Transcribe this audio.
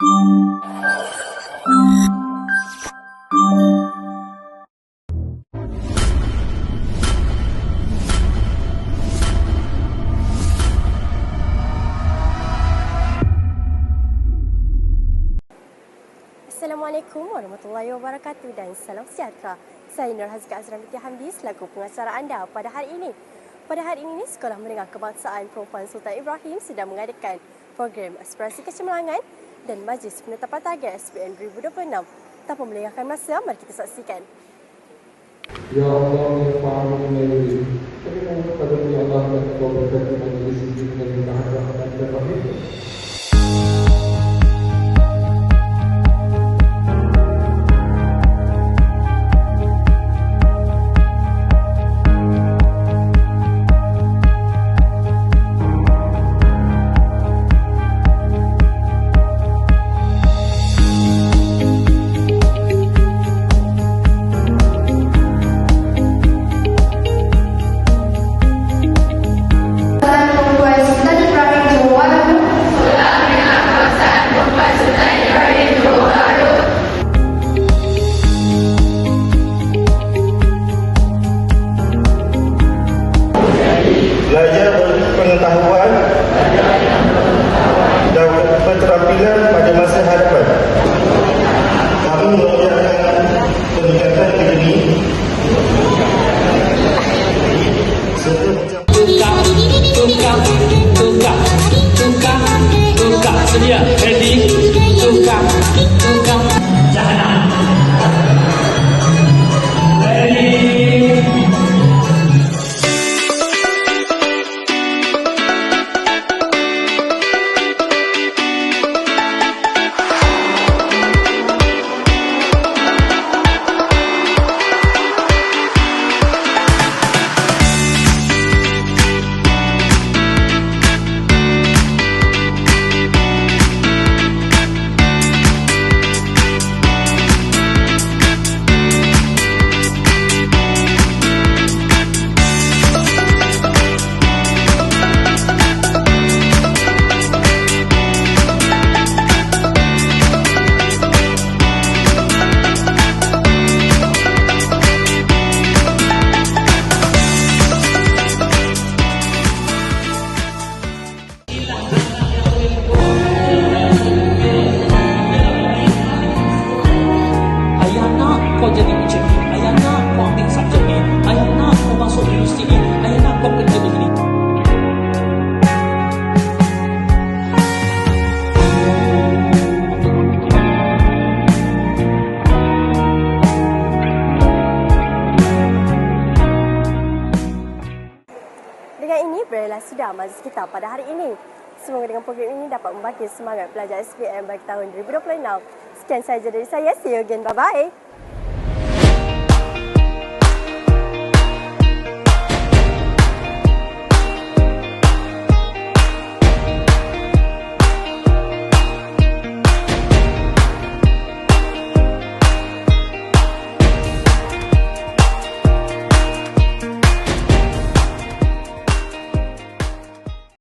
Assalamualaikum warahmatullahi wabarakatuh dan salam sejahtera. Saya Nur Hazika Azram binti Hamdi selaku pengacara anda pada hari ini. Pada hari ini, Sekolah Menengah Kebangsaan Perempuan Sultan Ibrahim sedang mengadakan program aspirasi kecemerlangan dan Majlis Penetapan Target SPM 2026. Tanpa melengahkan masa, mari kita saksikan. Ya Allah, ya Fa'alu Mayuri. Kami mohon kepada Ya Allah dan Kau berkati majlis ini dengan rahmat dan rahmat. Belajar berpengetahuan dan keterampilan pada masa hadapan. Kami mengucapkan peningkatan akademik serta tukar sedia ready tukar jahanam ready. Kau jadi macam ni, ayah nak kau ambil subjek ni, ayah nak kau masuk universiti ni, ayah nak kau kerja begini. Dengan ini, berakhirlah sudah majlis kita pada hari ini. Semoga dengan program ini dapat membangkit semangat pelajar SPM bagi tahun 2026. Sekian sahaja dari saya. See you again. Bye-bye.